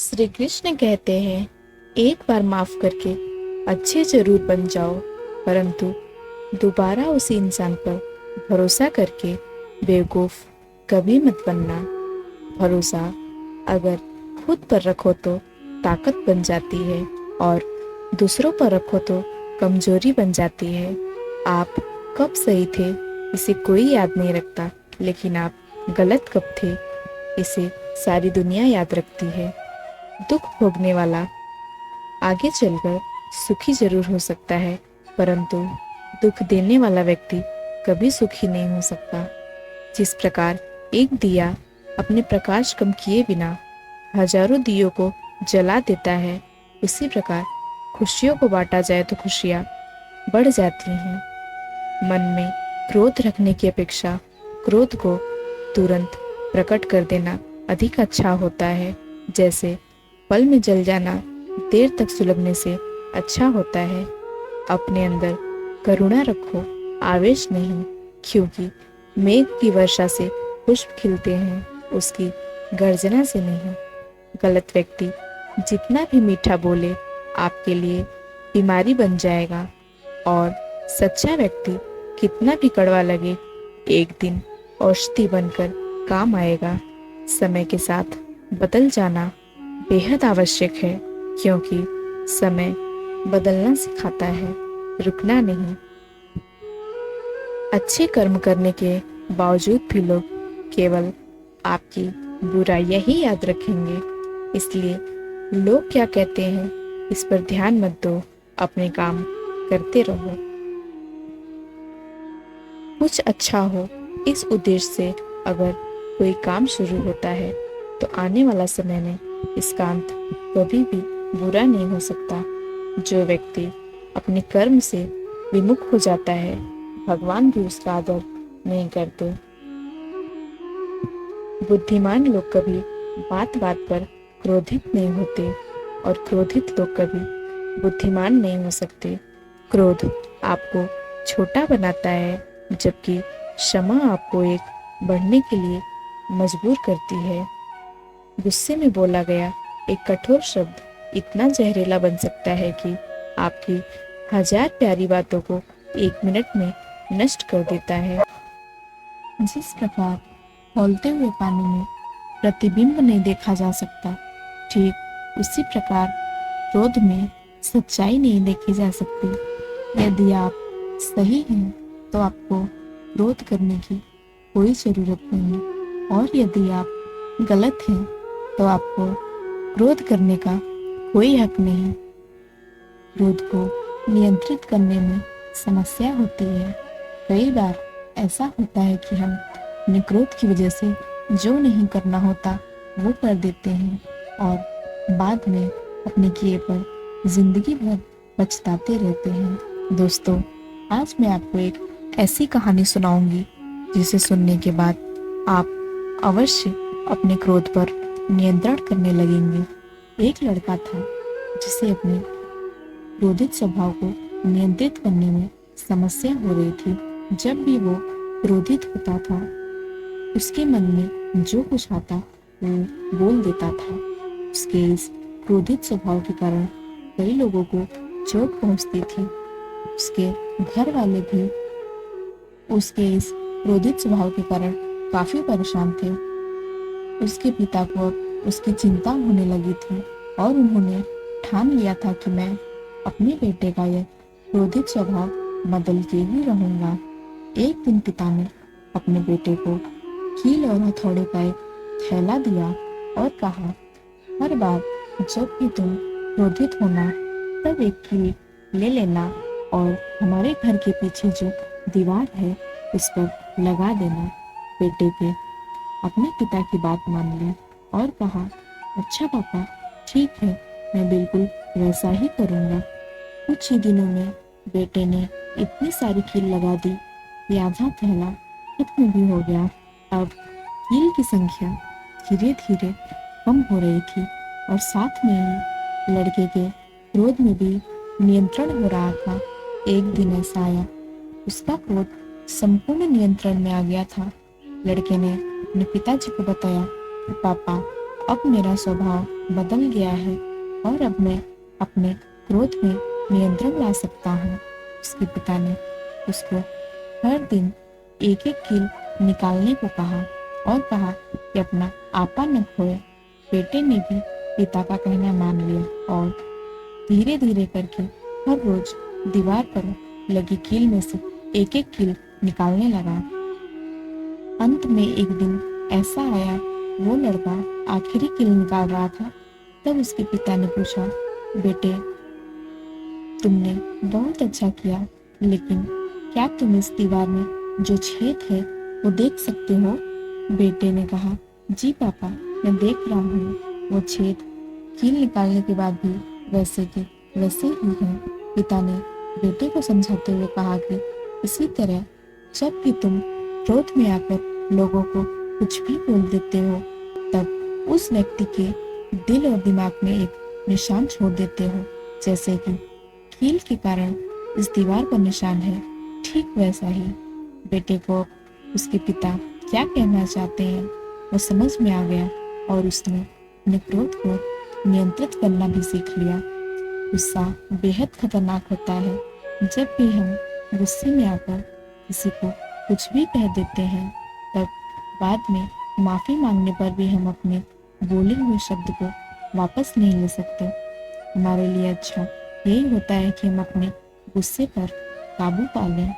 श्री कृष्ण कहते हैं, एक बार माफ करके अच्छे जरूर बन जाओ, परंतु दोबारा उसी इंसान पर भरोसा करके बेवकूफ कभी मत बनना। भरोसा अगर खुद पर रखो तो ताकत बन जाती है और दूसरों पर रखो तो कमजोरी बन जाती है। आप कब सही थे इसे कोई याद नहीं रखता, लेकिन आप गलत कब थे इसे सारी दुनिया याद रखती है। दुख भोगने वाला आगे चलकर सुखी जरूर हो सकता है, परंतु दुख देने वाला व्यक्ति कभी सुखी नहीं हो सकता। जिस प्रकार एक दिया अपने प्रकाश कम किए बिना हजारों दियों को जला देता है, उसी प्रकार खुशियों को बांटा जाए तो खुशियाँ बढ़ जाती हैं। मन में क्रोध रखने की अपेक्षा क्रोध को तुरंत प्रकट कर देना अधिक अच्छा होता है। जैसे पल में जल जाना देर तक सुलगने से अच्छा होता है। अपने अंदर करुणा रखो, आवेश नहीं, क्योंकि मेघ की वर्षा से पुष्प खिलते हैं, उसकी गर्जना से नहीं। गलत व्यक्ति जितना भी मीठा बोले आपके लिए बीमारी बन जाएगा, और सच्चा व्यक्ति कितना भी कड़वा लगे एक दिन औषधि बनकर काम आएगा। समय के साथ बदल जाना बेहद आवश्यक है, क्योंकि समय बदलना सिखाता है, रुकना नहीं। अच्छे कर्म करने के बावजूद भी लोग केवल आपकी बुराइयां ही याद रखेंगे, इसलिए लोग क्या कहते हैं इस पर ध्यान मत दो, अपने काम करते रहो। कुछ अच्छा हो इस उद्देश्य से अगर कोई काम शुरू होता है तो आने वाला समय में इसका अंत कभी भी बुरा नहीं हो सकता। जो व्यक्ति अपने कर्म से विमुख हो जाता है, भगवान भी उसका आदर नहीं करते। बुद्धिमान लोग कभी बात बात पर क्रोधित नहीं होते, और क्रोधित लोग कभी बुद्धिमान नहीं हो सकते। क्रोध आपको छोटा बनाता है, जबकि क्षमा आपको एक बढ़ने के लिए मजबूर करती है। गुस्से में बोला गया एक कठोर शब्द इतना जहरीला बन सकता है कि आपकी हजार प्यारी बातों को एक मिनट में नष्ट कर देता है। जिस प्रकार खौलते हुए पानी में प्रतिबिंब नहीं देखा जा सकता, ठीक उसी प्रकार क्रोध में सच्चाई नहीं देखी जा सकती। यदि आप सही हैं तो आपको क्रोध करने की कोई जरूरत नहीं, और यदि आप गलत हैं तो आपको क्रोध करने का कोई हक नहीं। क्रोध को नियंत्रित करने में समस्या होती है। कई बार ऐसा होता है कि हम अपने क्रोध की वजह से जो नहीं करना होता वो कर देते हैं, और बाद में अपने किए पर जिंदगी भर पछताते रहते हैं। दोस्तों, आज मैं आपको एक ऐसी कहानी सुनाऊंगी जिसे सुनने के बाद आप अवश्य अपने क्रोध पर नियंत्रण करने लगेंगे। एक लड़का था जिसे अपने क्रोधित स्वभाव को नियंत्रित करने में समस्या हो रही थी। जब भी वो क्रोधित होता था, उसके मन में जो कुछ आता वो बोल देता था। उसके इस क्रोधित स्वभाव के कारण कई लोगों को चोट पहुंचती थी। उसके घर वाले भी उसके इस क्रोधित स्वभाव के कारण काफी परेशान थे। उसके पिता को अब उसकी चिंता होने लगी थी, और उन्होंने ठान लिया था कि मैं अपने बेटे का यह क्रोधित स्वभाव बदल के ही रहूंगा। एक दिन पिता ने अपने बेटे को कील और हथौड़े का एक थैला दिया और कहा, हर बार जब भी तुम क्रोधित होना तब एक कील ले लेना और हमारे घर के पीछे जो दीवार है उस पर लगा देना। बेटे के अपने पिता की बात मान ली और कहा, अच्छा पापा, ठीक है, मैं बिल्कुल वैसा ही करूँगा। कुछ ही दिनों में बेटे ने इतनी सारी कील लगा दी कि आधा थैला खत्म भी हो गया। अब कील की संख्या धीरे धीरे कम हो रही थी, और साथ में ही लड़के के क्रोध में भी नियंत्रण हो रहा था। एक दिन ऐसा आया, उसका क्रोध संपूर्ण नियंत्रण में आ गया था। लड़के ने अपने पिताजी को बताया कि पापा, अब मेरा स्वभाव बदल गया है और अब मैं अपने क्रोध में नियंत्रण ला सकता हूँ। उसके पिता ने उसको हर दिन एक एक कील निकालने को कहा और कहा कि अपना आपा न खोए। बेटे ने भी पिता का कहना मान लिया और धीरे धीरे करके हर रोज दीवार पर लगी कील में से एक एक कील निकालने लगा। अंत में एक दिन ऐसा आया, वो लड़का आखिरी कील निकाल रहा था। तब उसके पिता ने पूछा, बेटे तुमने बहुत अच्छा किया, लेकिन क्या तुम इस दीवार में जो छेद है वो देख सकते हो? बेटे ने कहा, जी पापा, मैं देख रहा हूँ। वो छेद कील निकालने के बाद भी वैसे के वैसे ही है। पिता ने बेटे को समझाते हुए कहा कि इसी तरह जब भी तुम क्रोध में आकर लोगों को कुछ भी बोल देते हो, तब उस व्यक्ति के दिल और दिमाग में एक निशान छोड़ देते हो। जैसे कि कील के कारण इस दीवार पर निशान है, ठीक वैसा ही बेटे को उसके पिता क्या कहना चाहते हैं वो समझ में आ गया और उसने अपने क्रोध को नियंत्रित करना भी सीख लिया। गुस्सा बेहद खतरनाक होता है। जब भी हम गुस्से में आकर किसी को कुछ भी कह देते हैं, तब बाद में माफी मांगने पर भी हम अपने बोले हुए शब्द को वापस नहीं ले सकते। हमारे लिए अच्छा यही होता है कि हम अपने गुस्से पर काबू पा लें।